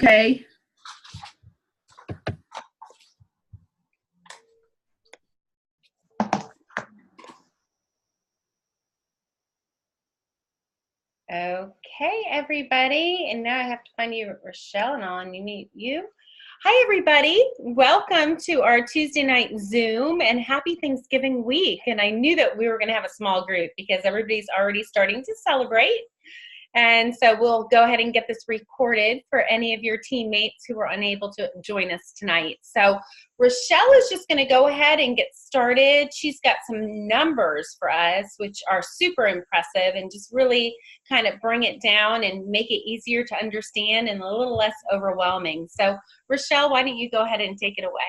Okay. Okay, everybody, and now I have to find you, Rachele, and I'll unmute you. Hi, everybody. Welcome to our Tuesday night Zoom, and happy Thanksgiving week. And I knew that we were going to have a small group because everybody's already starting to celebrate. And so we'll go ahead and get this recorded for any of your teammates who were unable to join us tonight. So Rachele is just going to go ahead and get started. She's got some numbers for us, which are super impressive and just really kind of bring it down and make it easier to understand and a little less overwhelming. So Rachele, why don't you go ahead and take it away?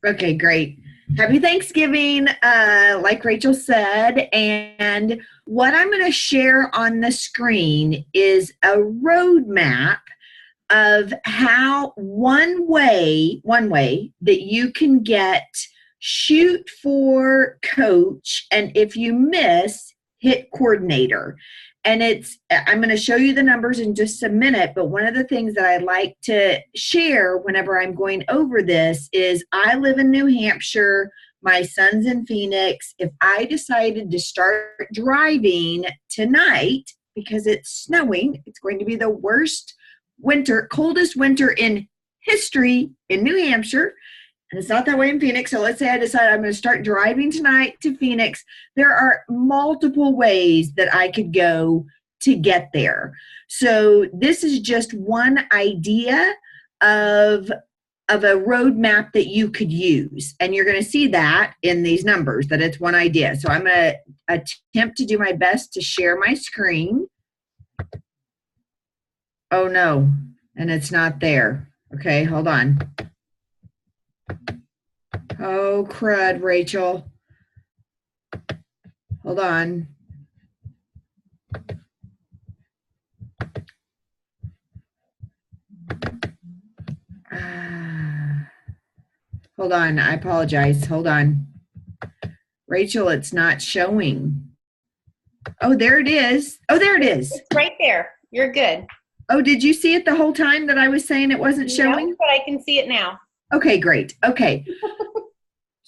Okay, great. Happy Thanksgiving, like Rachel said. And what I'm going to share on the screen is a roadmap of how one way that you can shoot for coach, and if you miss, hit coordinator. And I'm going to show you the numbers in just a minute, but one of the things that I like to share whenever I'm going over this is I live in New Hampshire, my son's in Phoenix. If I decided to start driving tonight because it's snowing, it's going to be the coldest winter in history in New Hampshire. And it's not that way in Phoenix. So let's say I decide I'm going to start driving tonight to Phoenix. There are multiple ways that I could go to get there. So this is just one idea of a roadmap that you could use. And you're going to see that in these numbers, that it's one idea. So I'm going to attempt to do my best to share my screen. Oh, no. And it's not there. Okay, hold on. Oh, crud, Rachel. Hold on. Hold on. I apologize. Hold on. Rachel, it's not showing. Oh, there it is. Oh, there it is. It's right there. You're good. Oh, did you see it the whole time that I was saying it wasn't showing? No, but I can see it now. Okay, great. Okay.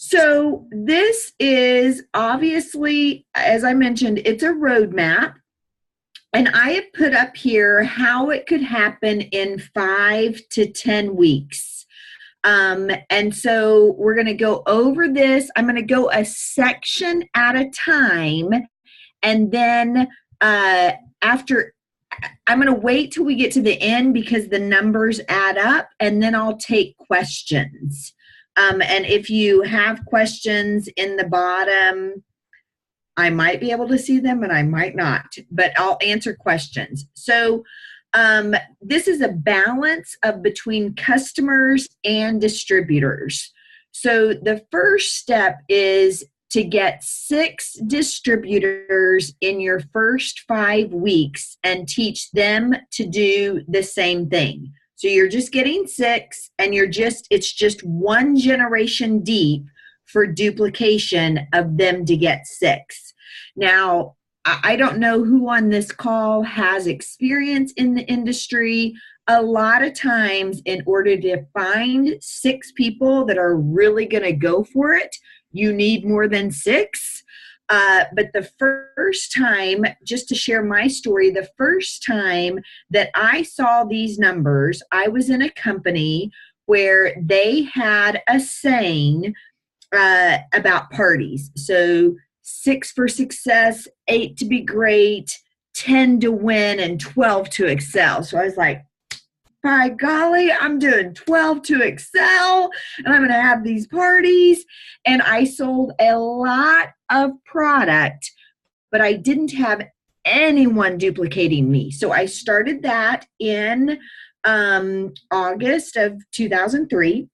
So this is obviously, as I mentioned, it's a roadmap. And I have put up here how it could happen in 5 to 10 weeks. And so we're going to go over this. I'm going to go a section at a time. And then after, I'm going to wait till we get to the end because the numbers add up, and then I'll take questions. And if you have questions in the bottom, I might be able to see them and I might not, but I'll answer questions. So this is a balance of between customers and distributors. So the first step is to get 6 distributors in your first 5 weeks and teach them to do the same thing. So you're just getting 6, and it's just one generation deep for duplication of them to get 6. Now, I don't know who on this call has experience in the industry. A lot of times, in order to find 6 people that are really going to go for it, you need more than 6. But the first time, just to share my story, the first time that I saw these numbers, I was in a company where they had a saying about parties. So 6 for success, 8 to be great, 10 to win, and 12 to excel. So I was like, by golly, I'm doing 12 to excel, and I'm going to have these parties. And I sold a lot of product, but I didn't have anyone duplicating me. So I started that in August of 2003,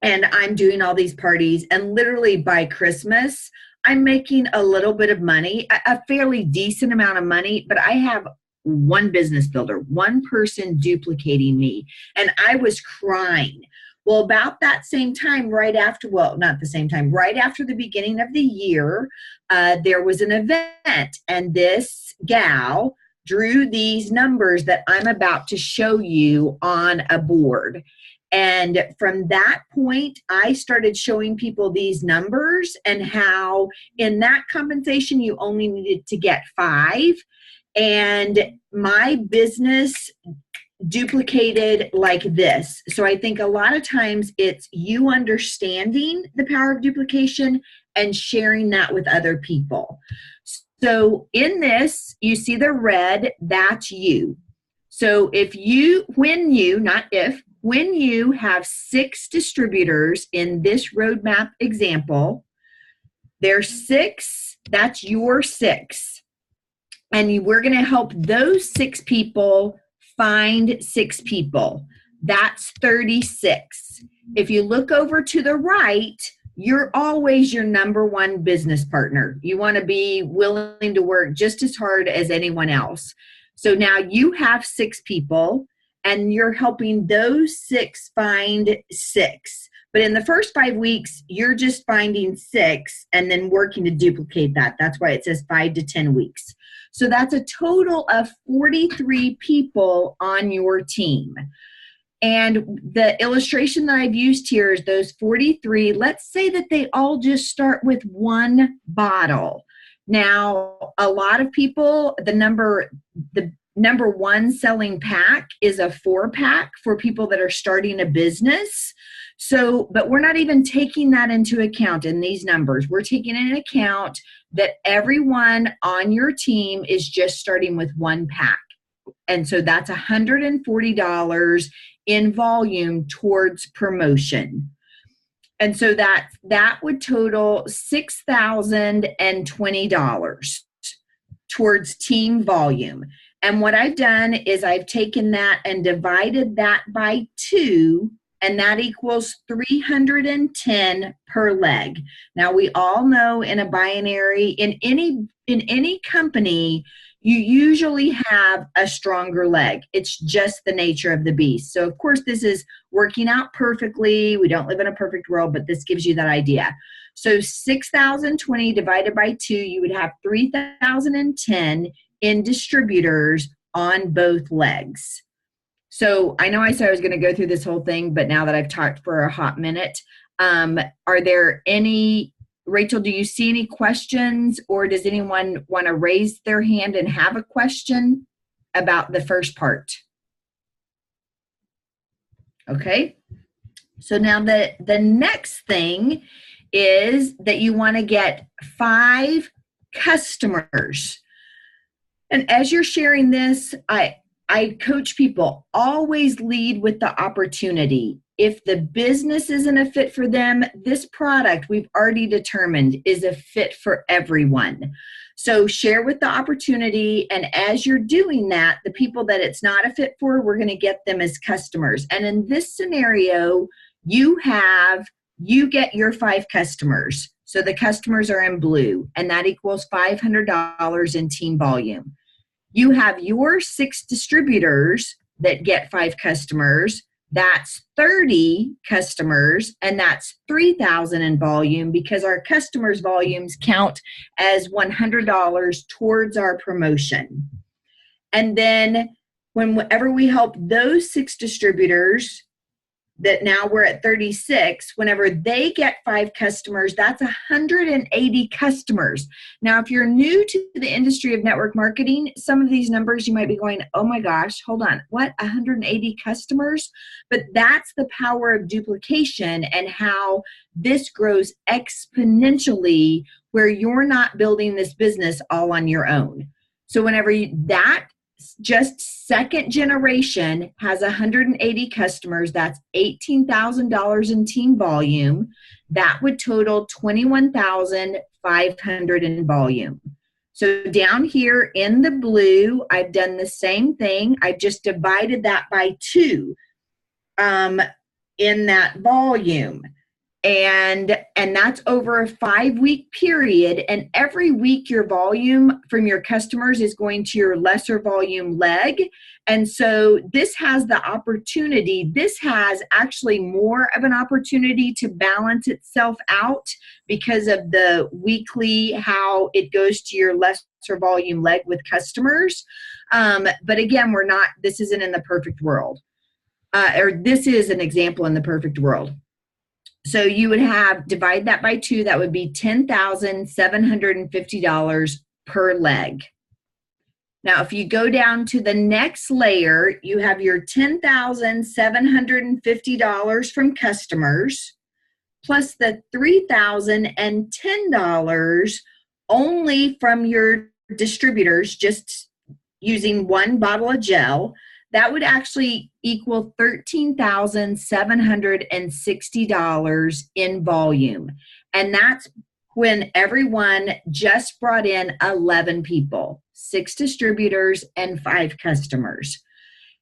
and I'm doing all these parties. And literally by Christmas, I'm making a little bit of money, a fairly decent amount of money, but I have one business builder, one person duplicating me, and I was crying. Well, about that same time, right after the beginning of the year, there was an event, and this gal drew these numbers that I'm about to show you on a board. And from that point, I started showing people these numbers and how in that compensation, you only needed to get 5. And my business duplicated like this. So I think a lot of times it's you understanding the power of duplication and sharing that with other people. So in this, you see the red, that's you. So when you have 6 distributors in this roadmap example, there's 6, that's your 6. And we're going to help those 6 people find 6 people. That's 36. If you look over to the right, you're always your number 1 business partner. You want to be willing to work just as hard as anyone else. So now you have 6 people and you're helping those 6 find 6. But in the first 5 weeks, you're just finding 6 and then working to duplicate that. That's why it says 5 to 10 weeks. So that's a total of 43 people on your team. And the illustration that I've used here is those 43. Let's say that they all just start with 1 bottle. Now, a lot of people, the number 1 selling pack is a 4-pack for people that are starting a business. So, but we're not even taking that into account in these numbers. We're taking into account that everyone on your team is just starting with 1 pack. And so that's $140 in volume towards promotion. And so that would total $6,020 towards team volume. And what I've done is I've taken that and divided that by 2, and that equals 310 per leg. Now we all know in a binary, in any company, you usually have a stronger leg. It's just the nature of the beast. So of course this is working out perfectly. We don't live in a perfect world, but this gives you that idea. So 6,020 divided by 2, you would have 3,010 in distributors on both legs. So I know I said I was going to go through this whole thing, but now that I've talked for a hot minute, are there any, Rachel, do you see any questions, or does anyone want to raise their hand and have a question about the first part? Okay. So now the next thing is that you want to get 5 customers. And as you're sharing this, I coach people, always lead with the opportunity. If the business isn't a fit for them, this product we've already determined is a fit for everyone. So share with the opportunity, and as you're doing that, the people that it's not a fit for, we're going to get them as customers. And in this scenario, you get your 5 customers. So the customers are in blue, and that equals $500 in team volume. You have your 6 distributors that get 5 customers. That's 30 customers, and that's 3,000 in volume, because our customers' volumes count as $100 towards our promotion. And then whenever we help those 6 distributors, that now we're at 36, whenever they get 5 customers, that's 180 customers. Now, if you're new to the industry of network marketing, some of these numbers you might be going, oh my gosh, hold on, what, 180 customers? But that's the power of duplication and how this grows exponentially, where you're not building this business all on your own. So whenever that just second generation has 180 customers, that's $18,000 in team volume. That would total $21,500 in volume. So down here in the blue, I've done the same thing. I've just divided that by 2 in that volume. and that's over a 5-week period, and every week your volume from your customers is going to your lesser volume leg. And so this has the opportunity, this has actually more of an opportunity to balance itself out because of the weekly, how it goes to your lesser volume leg with customers. But again, this isn't in the perfect world, or this is an example in the perfect world. So you would divide that by 2, that would be $10,750 per leg. Now, if you go down to the next layer, you have your $10,750 from customers, plus the $3,010 only from your distributors, just using one bottle of gel. That would actually equal $13,760 in volume. And that's when everyone just brought in 11 people, 6 distributors and 5 customers.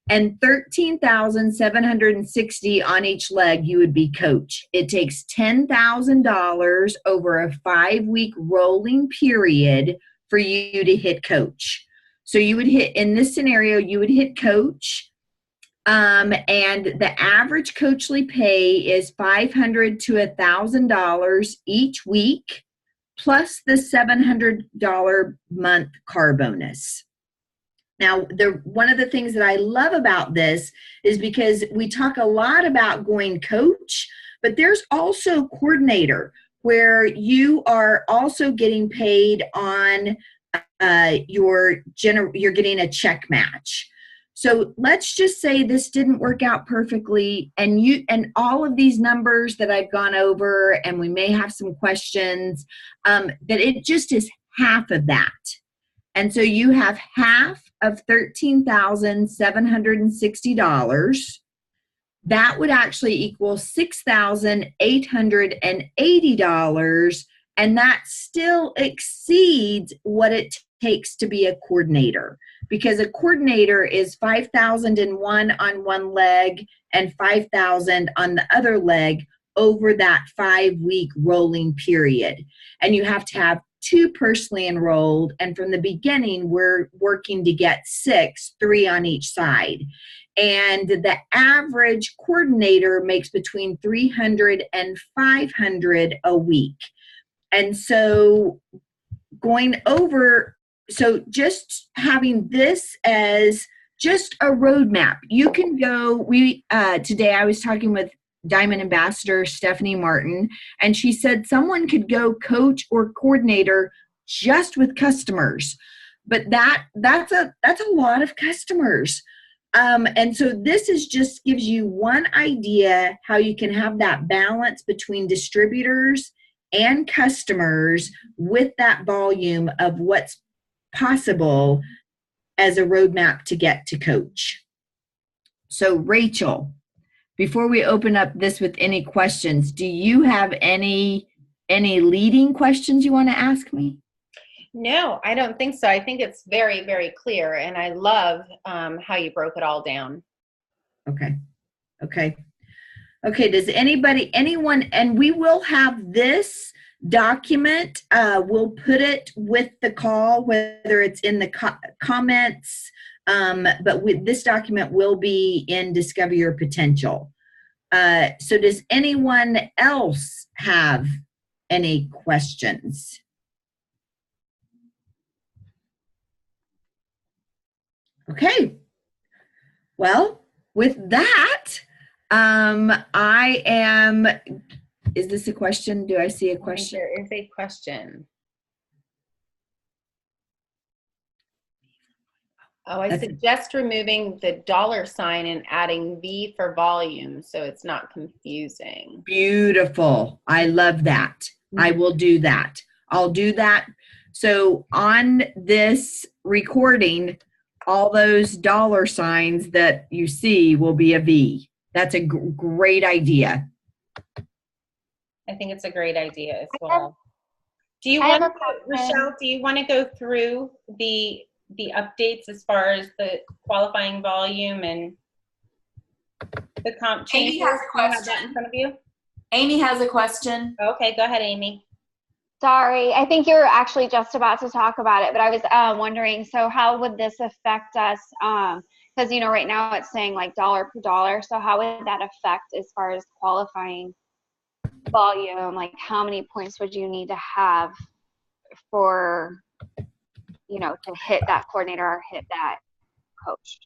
And $13,760 on each leg, you would be coach. It takes $10,000 over a 5-week rolling period for you to hit coach. So you would hit, in this scenario, you would hit coach, and the average coachly pay is $500 to $1,000 each week, plus the $700 month car bonus. Now, one of the things that I love about this is because we talk a lot about going coach, but there's also coordinator, where you are also getting paid on you're getting a check match. So let's just say this didn't work out perfectly, and all of these numbers that I've gone over, and we may have some questions, that it just is half of that. And so you have half of $13,760. That would actually equal $6,880, and that still exceeds what it takes to be a coordinator, because a coordinator is $5,001 on one leg and $5,000 on the other leg over that 5-week rolling period. And you have to have 2 personally enrolled, and from the beginning we're working to get 6, 3 on each side. And the average coordinator makes between $300 and $500 a week. And so so just having this as just a roadmap, you can go, today I was talking with Diamond Ambassador Stephanie Martin, and she said someone could go coach or coordinator just with customers, but that's a lot of customers. And so this just gives you one idea how you can have that balance between distributors and customers with that volume of what's possible as a roadmap to get to coach. So Rachel, before we open up this with any questions, do you have any leading questions you want to ask me? No, I don't think so. I think it's very, very clear, and I love how you broke it all down. Okay. Does anyone, and we will have this document, we'll put it with the call, whether it's in the comments, but this document will be in Discover Your Potential. So does anyone else have any questions? Okay. Well, with that, is this a question? Do I see a question? There is a question. Oh, I suggest removing the $ and adding V for volume so it's not confusing. Beautiful. I love that. Mm-hmm. I will do that. I'll do that. So on this recording, all those $ that you see will be a V. That's a great idea. I think it's a great idea as well. Do you want to, Rachele, do you want to go through the updates as far as the qualifying volume and the comp changes? Do you have that in front of you? Amy has a question. Okay, go ahead, Amy. Sorry, I think you were actually just about to talk about it, but I was wondering, so how would this affect us? Because, right now it's saying like dollar per dollar. So how would that affect as far as qualifying volume? Like how many points would you need to have for, to hit that coordinator or hit that coach?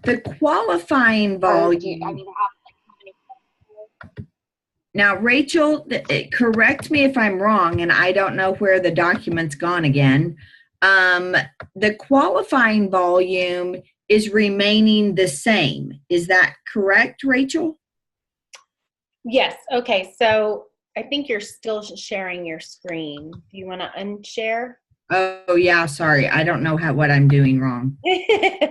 The qualifying volume. How many Now, Rachel, correct me if I'm wrong, and I don't know where the document's gone again. The qualifying volume is remaining the same. Is that correct, Rachel? Yes. Okay. So I think you're still sharing your screen. Do you want to unshare? Oh, yeah. Sorry. I don't know what I'm doing wrong.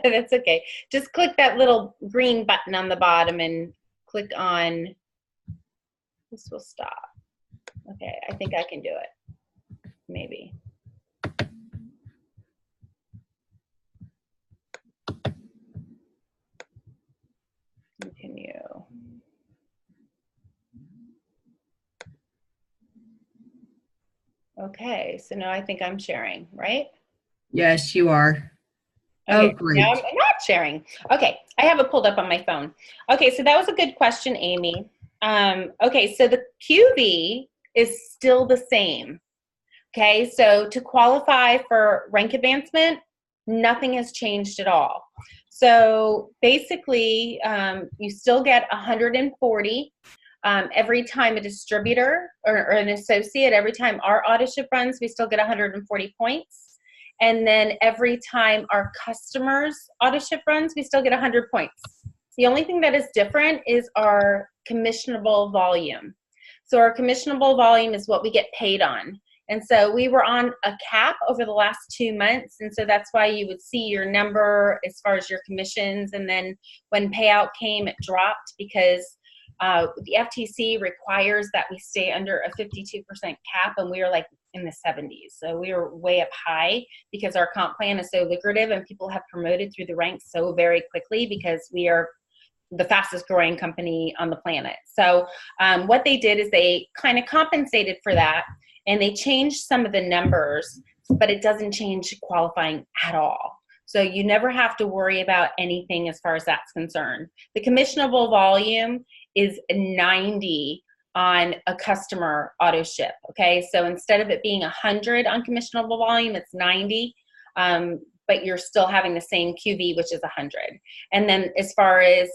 That's okay. Just click that little green button on the bottom and click on, this will stop. Okay. I think I can do it. Maybe. Continue. Okay, so now I think I'm sharing, right? Yes, you are. Okay, oh, great. now I'm not sharing. Okay, I have it pulled up on my phone. Okay, so that was a good question, Amy. Okay, so the QV is still the same. Okay, so to qualify for rank advancement, nothing has changed at all. So basically, you still get 140 every time a distributor or an associate, every time our autoship runs, we still get 140 points. And then every time our customers autoship runs, we still get 100 points. The only thing that is different is our commissionable volume. So our commissionable volume is what we get paid on. And so we were on a cap over the last 2 months. And so that's why you would see your number as far as your commissions. And then when payout came, it dropped because the FTC requires that we stay under a 52% cap, and we are like in the 70s. So we are way up high because our comp plan is so lucrative and people have promoted through the ranks so very quickly because we are the fastest growing company on the planet. So what they did is they kind of compensated for that, and they changed some of the numbers, but it doesn't change qualifying at all. So you never have to worry about anything as far as that's concerned. The commissionable volume is 90 on a customer auto ship. Okay, so instead of it being 100 on commissionable volume, it's 90, but you're still having the same QV, which is 100. And then as far as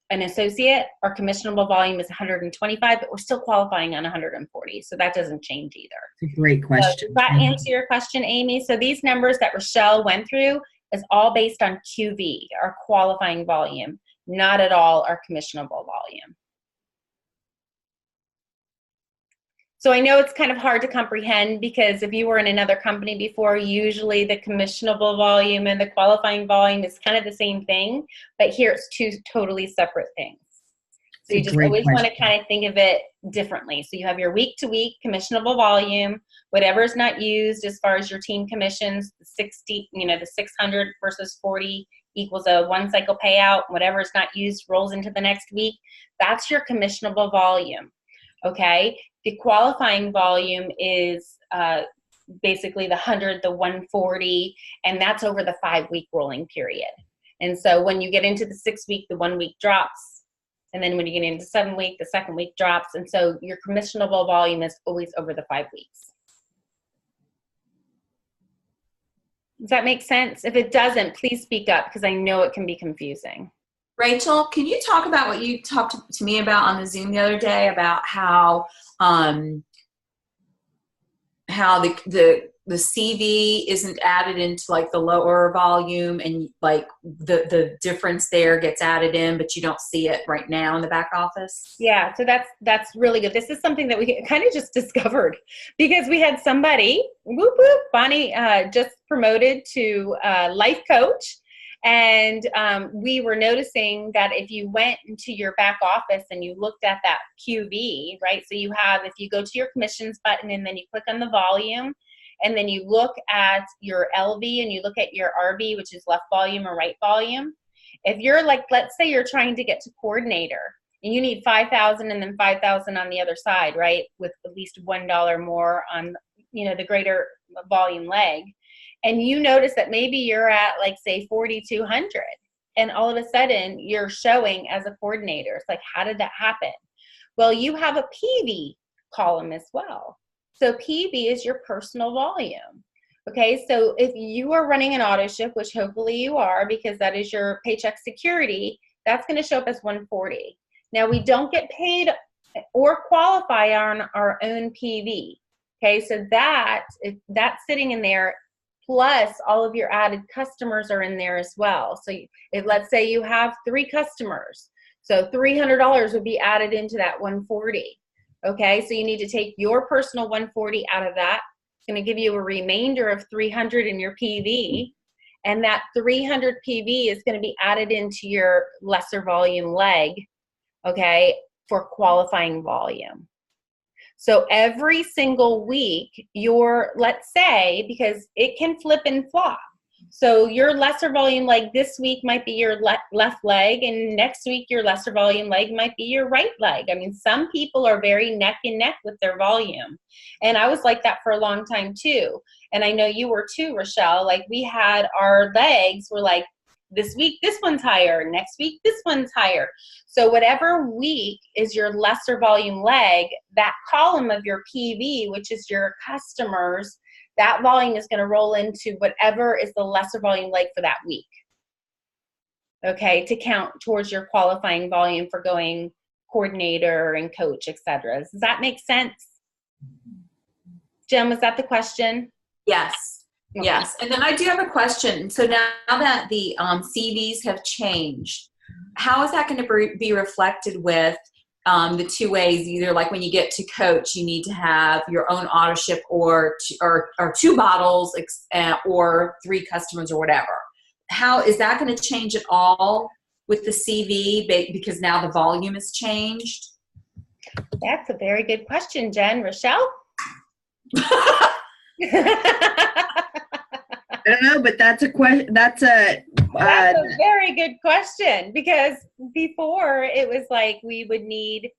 an associate, our commissionable volume is 125, but we're still qualifying on 140, so that doesn't change either. It's a great question. So does that answer your question, Amy? So these numbers that Rachele went through is all based on QV, our qualifying volume, not at all our commissionable volume. So I know it's kind of hard to comprehend because if you were in another company before, usually the commissionable volume and the qualifying volume is kind of the same thing, but here it's two totally separate things. So you just always want to kind of think of it differently. So you have your week-to-week commissionable volume, whatever is not used as far as your team commissions, the 60, the 600 versus 40 equals a one cycle payout. Whatever is not used rolls into the next week. That's your commissionable volume. Okay. The qualifying volume is basically the 100, the 140, and that's over the 5-week rolling period. And so when you get into the 6-week, the 1 week drops. And then when you get into 7-week, the 2nd week drops. And so your commissionable volume is always over the 5 weeks. Does that make sense? If it doesn't, please speak up because I know it can be confusing. Rachel, can you talk about what you talked to me about on the Zoom the other day about how the CV isn't added into like the lower volume, and like the difference there gets added in, but you don't see it right now in the back office? Yeah, so that's really good. This is something that we kind of just discovered because we had somebody, whoop whoop, Bonnie just promoted to life coach. And we were noticing that if you went into your back office and you looked at that QV, right? So you have, if you go to your commissions button and then you click on the volume, and then you look at your LV and you look at your RV, which is left volume or right volume. If you're like, let's say you're trying to get to coordinator and you need 5,000 and then 5,000 on the other side, right? With at least $1 more on, the greater volume leg. And you notice that maybe you're at like, say, 4,200, and all of a sudden you're showing as a coordinator. It's like, how did that happen? Well, you have a PV column as well. So PV is your personal volume. Okay, so if you are running an auto ship, which hopefully you are, because that is your paycheck security, that's going to show up as 140. Now, we don't get paid or qualify on our own PV. Okay, so that's sitting in there, plus all of your added customers are in there as well. So if, let's say you have 3 customers, so $300 would be added into that 140. Okay, so you need to take your personal 140 out of that. It's going to give you a remainder of 300 in your PV, and that 300 PV is going to be added into your lesser volume leg, okay, for qualifying volume. So every single week, let's say, because it can flip and flop. So your lesser volume leg this week might be your left leg, and next week your lesser volume leg might be your right leg. I mean, some people are very neck and neck with their volume. And I was like that for a long time too. And I know you were too, Rachele. Like, we had our legs were like, this week, this one's higher. Next week, this one's higher. So whatever week is your lesser volume leg, that column of your PV, which is your customers, that volume is going to roll into whatever is the lesser volume leg for that week. Okay, to count towards your qualifying volume for going coordinator and coach, etc. Does that make sense? Jen, was that the question? Yes. Okay. Yes. And then I do have a question. So now that the CVs have changed, how is that going to be reflected with the 2 ways? Either like when you get to coach, you need to have your own auto ship or 2 bottles or 3 customers or whatever. How is that going to change at all with the CV because now the volume has changed? That's a very good question, Jen. Rachele? I don't know, but that's a question. That's a very good question, because before it was like we would need,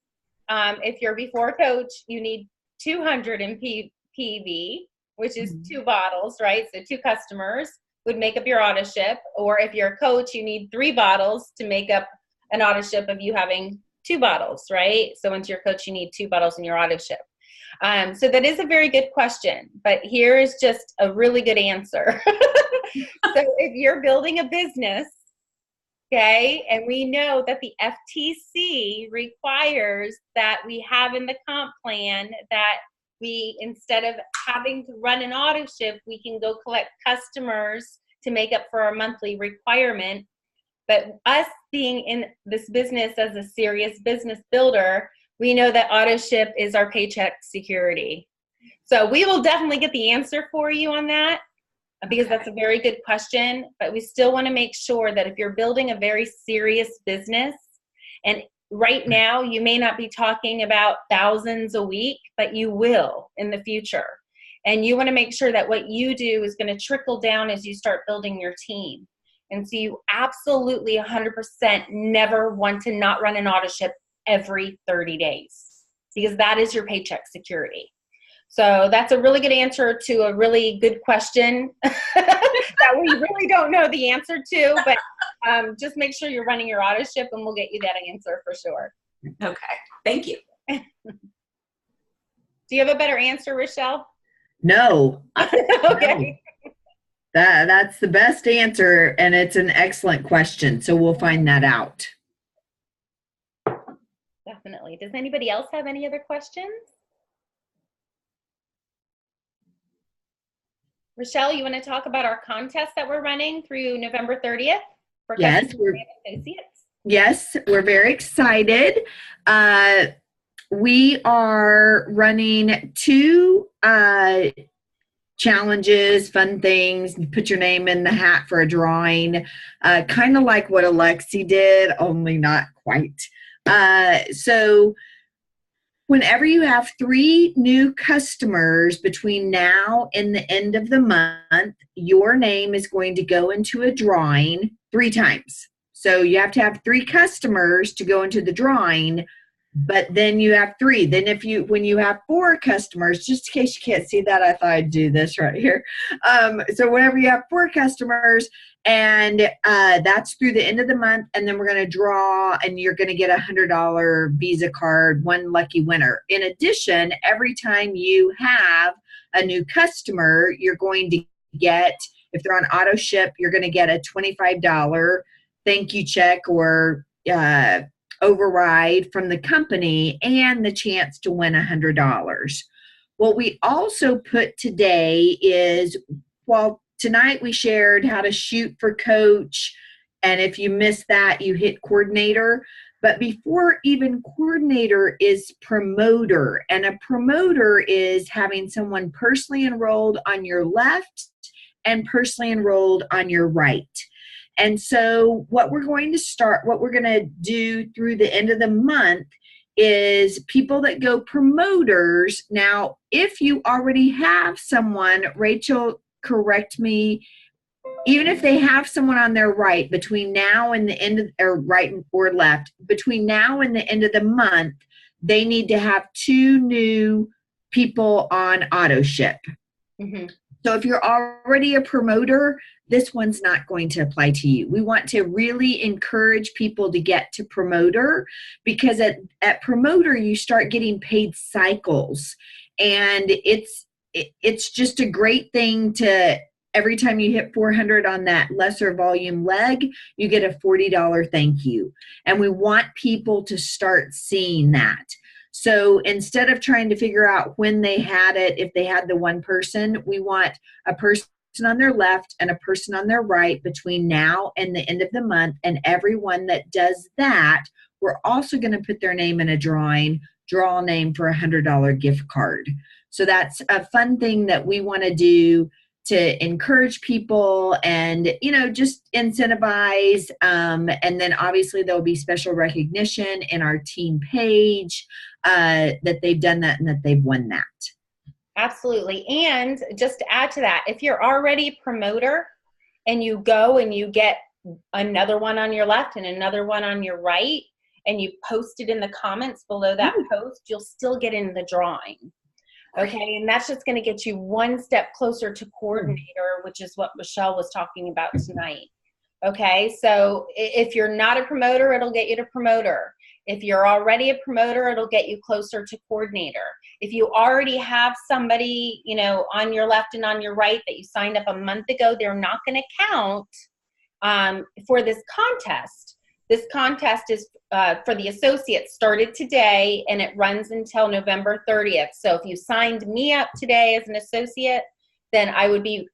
if you're before coach, you need 200 in PV, which is 2 bottles, right? So 2 customers would make up your auto ship. Or if you're a coach, you need 3 bottles to make up an auto ship of you having 2 bottles, right? So once you're a coach, you need 2 bottles in your auto ship. So that is a very good question, but here is just a really good answer. So if you're building a business, okay, and we know that the FTC requires that we have in the comp plan that we, instead of having to run an auto ship, we can go collect customers to make up for our monthly requirement. But us being in this business as a serious business builder, we know that auto ship is our paycheck security. So we will definitely get the answer for you on that, because that's a very good question. But we still want to make sure that if you're building a very serious business, and right now you may not be talking about thousands a week, but you will in the future. And you want to make sure that what you do is going to trickle down as you start building your team. And so you absolutely 100% never want to not run an auto ship every 30 days, because that is your paycheck security. So that's a really good answer to a really good question that we really don't know the answer to, but just make sure you're running your auto ship and we'll get you that answer for sure. Okay. Thank you. Do you have a better answer, Rachele? no. Okay. No. That's the best answer, and it's an excellent question. So we'll find that out. Definitely. Does anybody else have any other questions? Rachele, you want to talk about our contest that we're running through November 30th for Yes, Customers and Associates? Yes, we're very excited. We are running 2 challenges, fun things. Put your name in the hat for a drawing, kind of like what Alexi did, only not quite. So whenever you have 3 new customers between now and the end of the month, your name is going to go into a drawing 3 times. So you have to have 3 customers to go into the drawing, but then you have 3. Then when you have 4 customers, just in case you can't see that, I thought I'd do this right here. So whenever you have 4 customers, and that's through the end of the month, and then we're going to draw, and you're going to get a $100 Visa card, one lucky winner. In addition, every time you have a new customer, you're going to get, if they're on auto ship, you're going to get a $25 thank you check or override from the company, and the chance to win $100. What we also put today is, well, tonight we shared how to shoot for coach, and if you missed that, you hit coordinator. But before even coordinator is promoter, and a promoter is having someone personally enrolled on your left and personally enrolled on your right. And so what we're going to do through the end of the month is people that go promoters. Now, if you already have someone, Rachel, correct me, even if they have someone on their right between now and the end of, or right or left, between now and the end of the month, they need to have 2 new people on auto ship. Mm-hmm. So if you're already a promoter, this one's not going to apply to you. We want to really encourage people to get to promoter, because at promoter, you start getting paid cycles. And it's just a great thing to, every time you hit 400 on that lesser volume leg, you get a $40 thank you. And we want people to start seeing that. So instead of trying to figure out when they had it, if they had the one person, we want a person on their left and a person on their right between now and the end of the month. And everyone that does that, we're also going to put their name in a drawing, draw a name for a $100 gift card. So that's a fun thing that we want to do to encourage people and, just incentivize. And then obviously there'll be special recognition in our team page that they've done that and that they've won that. Absolutely. And just to add to that, if you're already a promoter and you go and you get another one on your left and another one on your right, and you post it in the comments below that post, you'll still get in the drawing. Okay. And that's just going to get you one step closer to coordinator, which is what Michelle was talking about tonight. Okay. So if you're not a promoter, it'll get you to promoter. If you're already a promoter, it'll get you closer to coordinator. If you already have somebody, on your left and on your right that you signed up a month ago, they're not going to count for this contest. This contest is for the associates, started today, and it runs until November 30th. So if you signed me up today as an associate, then I would be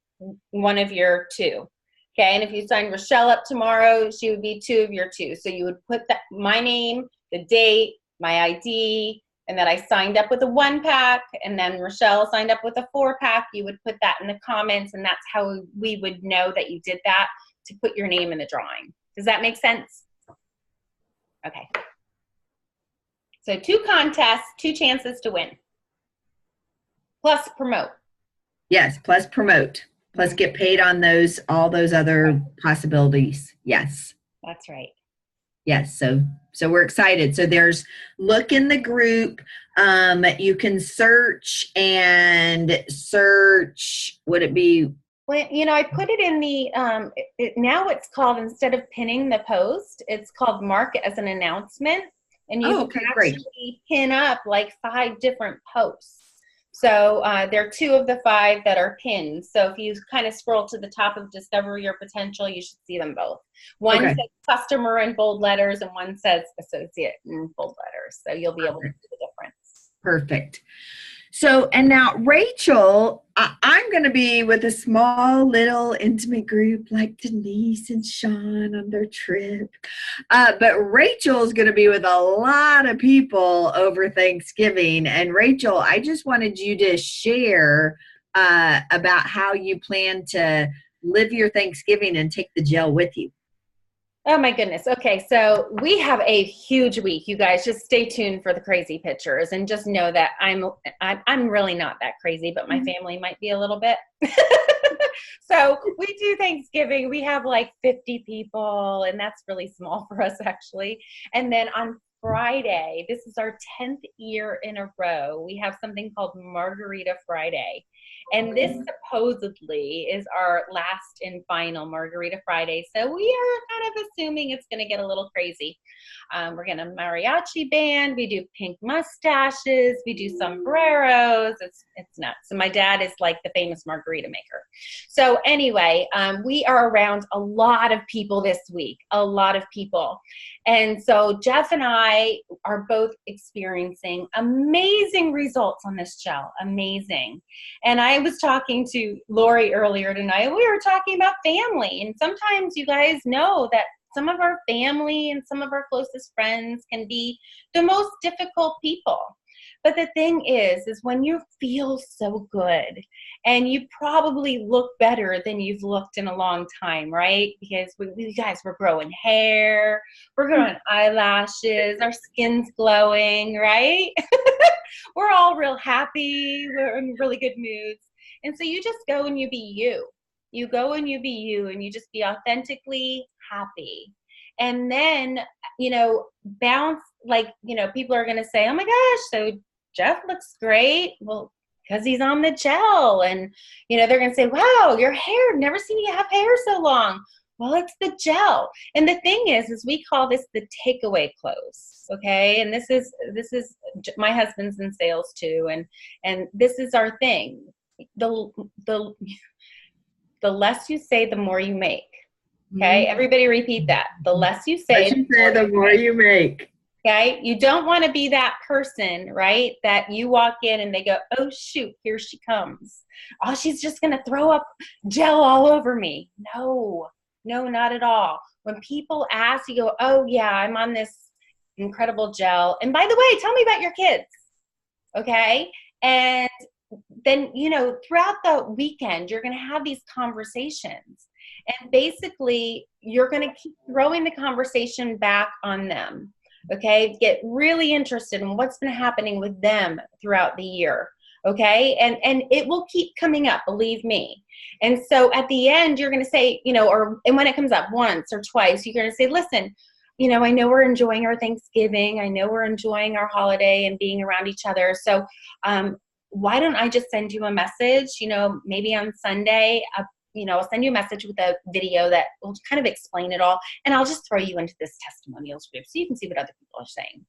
one of your 2. Okay, and if you signed Rachele up tomorrow, she would be 2 of your 2. So you would put my name, the date, my ID, and that I signed up with a 1-pack, and then Rachele signed up with a 4-pack. You would put that in the comments, and that's how we would know that you did that, to put your name in the drawing. Does that make sense? Okay. So 2 contests, 2 chances to win. Plus promote. Yes, plus promote. Plus get paid on all those other possibilities. Yes. That's right. Yes. So we're excited. So there's look in the group. You can search, would it be? Well, I put it in the, now it's called, instead of pinning the post, it's called mark as an announcement. And you can actually pin up like 5 different posts. So there are 2 of the 5 that are pinned. So if you kind of scroll to the top of Discover Your Potential, you should see them both. One says customer in bold letters, and one says associate in bold letters. So you'll be able to see the difference. Perfect. So, and now Rachel, I'm going to be with a small little intimate group like Denise and Sean on their trip. But Rachel's going to be with a lot of people over Thanksgiving. And Rachel, I just wanted you to share about how you plan to live your Thanksgiving and take the gel with you. Oh my goodness. Okay. So we have a huge week, you guys. Just stay tuned for the crazy pictures, and just know that I'm really not that crazy, but my family might be a little bit. So we do Thanksgiving. We have like 50 people, and that's really small for us, actually. And then on Friday, this is our 10th year in a row, we have something called Margarita Friday. And this supposedly is our last and final Margarita Friday. So we are kind of assuming it's going to get a little crazy. We're going to mariachi band. We do pink mustaches. We do sombreros. It's nuts. So my dad is like the famous margarita maker. So anyway, we are around a lot of people this week, a lot of people. And so Jeff and I are both experiencing amazing results on this gel, amazing. And I was talking to Lori earlier tonight. We were talking about family. And sometimes you guys know that some of our family and some of our closest friends can be the most difficult people. But the thing is when you feel so good and you probably look better than you've looked in a long time, right? Because we guys, we're growing hair, we're growing eyelashes, our skin's glowing, right? We're all real happy, we're in really good moods. And so you just go and you be you. You go and you be you, and you just be authentically happy. And then, bounce, people are going to say, oh my gosh, so Jeff looks great. Well, because he's on the gel. And, they're going to say, wow, your hair, never seen you have hair so long. Well, it's the gel. And the thing is we call this the takeaway clothes. Okay. And this is my husband's in sales too. And this is our thing. The less you say, the more you make. Okay. Everybody repeat that. The less you say, the more you make. Okay. You don't want to be that person, right? That you walk in and they go, oh shoot, here she comes. Oh, she's just going to throw up gel all over me. No, not at all. When people ask, you go, oh yeah, I'm on this incredible gel. And by the way, tell me about your kids. Okay. And then, throughout the weekend, you're going to have these conversations. And basically, you're going to keep throwing the conversation back on them. Okay, get really interested in what's been happening with them throughout the year. Okay, and it will keep coming up, believe me. And so at the end, you're going to say, and when it comes up once or twice, you're going to say, listen, I know we're enjoying our Thanksgiving. I know we're enjoying our holiday and being around each other. So why don't I just send you a message, maybe on Sunday, I'll send you a message with a video that will kind of explain it all. And I'll just throw you into this testimonials group so you can see what other people are saying.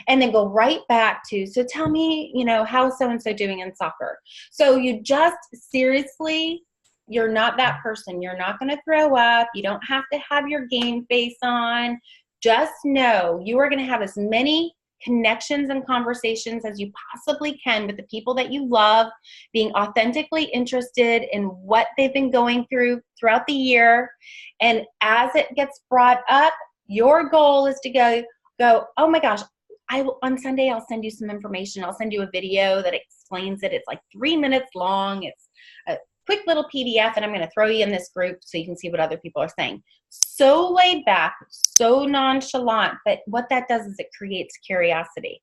And then go right back to, so tell me, how's so-and-so doing in soccer? So you just seriously, you're not that person. You're not going to throw up. You don't have to have your game face on. Just know you are going to have as many connections and conversations as you possibly can with the people that you love, being authentically interested in what they've been going through throughout the year. And as it gets brought up, your goal is to go, oh my gosh, on Sunday, I'll send you some information. I'll send you a video that explains it. It's like 3 minutes long. It's a quick little PDF, and I'm going to throw you in this group so you can see what other people are saying. So laid back, so nonchalant, but what that does is it creates curiosity.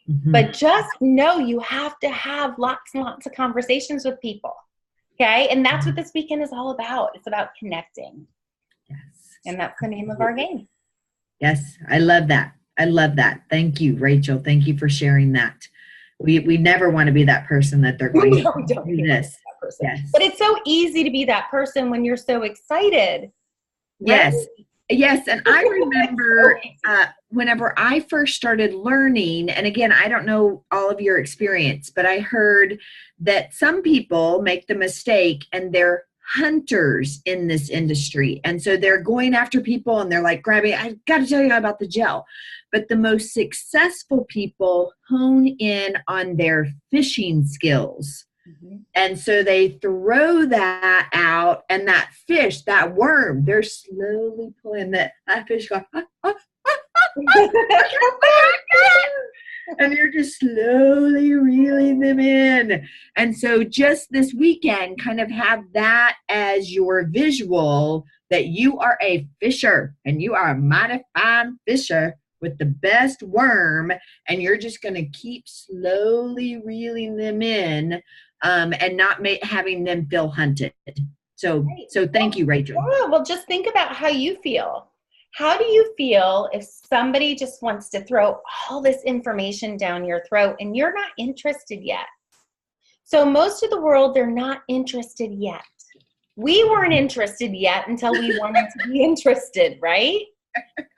But just know you have to have lots and lots of conversations with people. Okay? And that's what this weekend is all about. It's about connecting. Yes. And that's the name of our game. Yes, I love that. I love that. Thank you, Rachel. Thank you for sharing that. We never want to be that person that they're going to do this. Yes. But it's so easy to be that person when you're so excited. Right? Yes. And I remember whenever I first started learning, and again, I don't know all of your experience, but I heard that some people make the mistake and they're hunters in this industry. And so they're going after people and they're like, grabbing, I got to tell you about the gel. But the most successful people hone in on their fishing skills. And so they throw that out, and that fish, that worm, they're slowly pulling that fish going, and you're just slowly reeling them in. And so just this weekend, kind of have that as your visual, that you are a fisher and you are a mighty fine fisher with the best worm, and you're just going to keep slowly reeling them in. and not having them feel hunted. So, Right. so thank you, Rachel. Yeah, well, just think about how you feel. How do you feel if somebody just wants to throw all this information down your throat and you're not interested yet? So most of the world, they're not interested yet. We weren't interested yet until we wanted to be interested, right?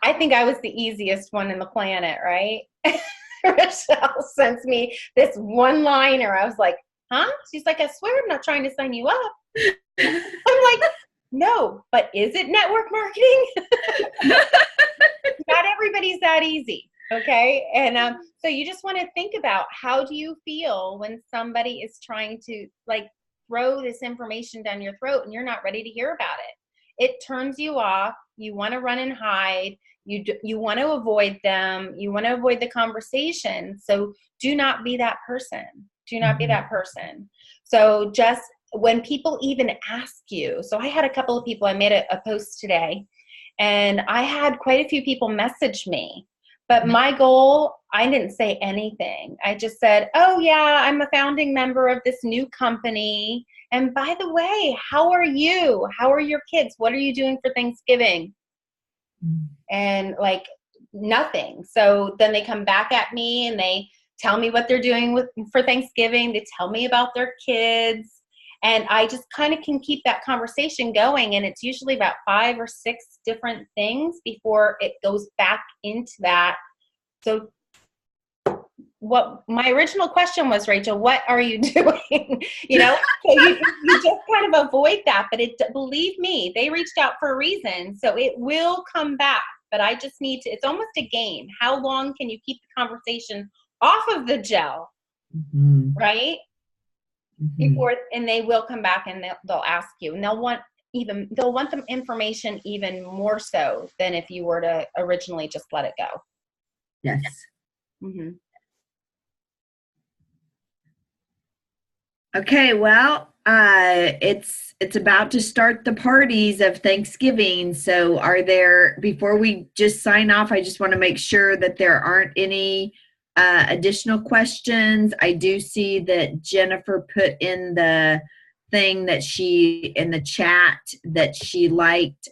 I think I was the easiest one in the planet, right? Rachele sends me this one-liner. I was like, huh? She's like, I swear I'm not trying to sign you up. I'm like, no, but is it network marketing? Not everybody's that easy, okay? And so you just want to think about, how do you feel when somebody is trying to like throw this information down your throat and you're not ready to hear about it? It turns you off. You want to run and hide. You want to avoid them. You want to avoid the conversation. So do not be that person. Do not be that person. So just when people even ask you, so I had a couple of people, I made a post today, and I had quite a few people message me. But my goal, I didn't say anything. I just said, oh yeah, I'm a founding member of this new company. And by the way, how are you? How are your kids? What are you doing for Thanksgiving? And like nothing. So then they come back at me and they tell me what they're doing for Thanksgiving. They tell me about their kids. And I just kind of can keep that conversation going. And it's usually about 5 or 6 different things before it goes back into that. So what my original question was, Rachel, what are you doing? You know, so you just kind of avoid that. But believe me, they reached out for a reason. So it will come back. But I just need to, it's almost a game. How long can you keep the conversation off of the gel, right? Before, and they will come back and they'll ask you, and they'll want the information even more so than if you were to originally just let it go. Yes. Okay, well, it's about to start the parties of Thanksgiving. So before we just sign off, I just want to make sure that there aren't any additional questions. I do see that Jennifer put in the thing that in the chat that she liked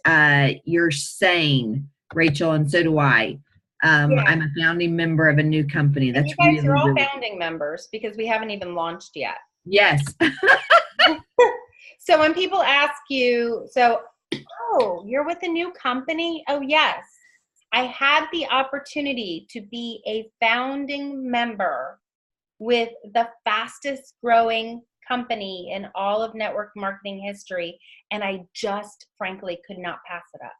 your saying, Rachel, and so do I. I'm a founding member of a new company. That's you guys really, are all really founding members because we haven't even launched yet. Yes. So when people ask you, oh, you're with a new company? Oh, yes. I had the opportunity to be a founding member with the fastest growing company in all of network marketing history, and I just frankly could not pass it up.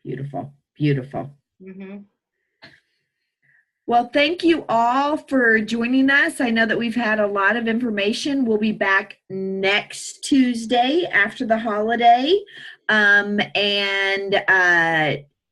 Beautiful, beautiful. Well, thank you all for joining us. I know that we've had a lot of information. We'll be back next Tuesday after the holiday. And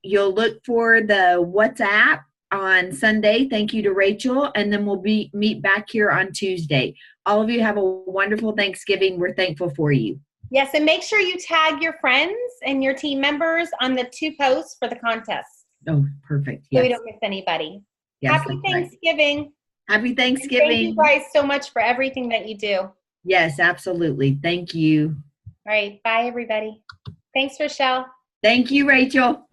you'll look for the WhatsApp on Sunday. Thank you to Rachel. And then we'll meet back here on Tuesday. All of you have a wonderful Thanksgiving. We're thankful for you. Yes, and make sure you tag your friends and your team members on the 2 posts for the contest. Oh, perfect. Yes. So we don't miss anybody. Yes, Happy Thanksgiving. Right. Happy Thanksgiving. And thank you guys so much for everything that you do. Yes, absolutely. Thank you. All right. Bye, everybody. Thanks, Rachele. Thank you, Rachel.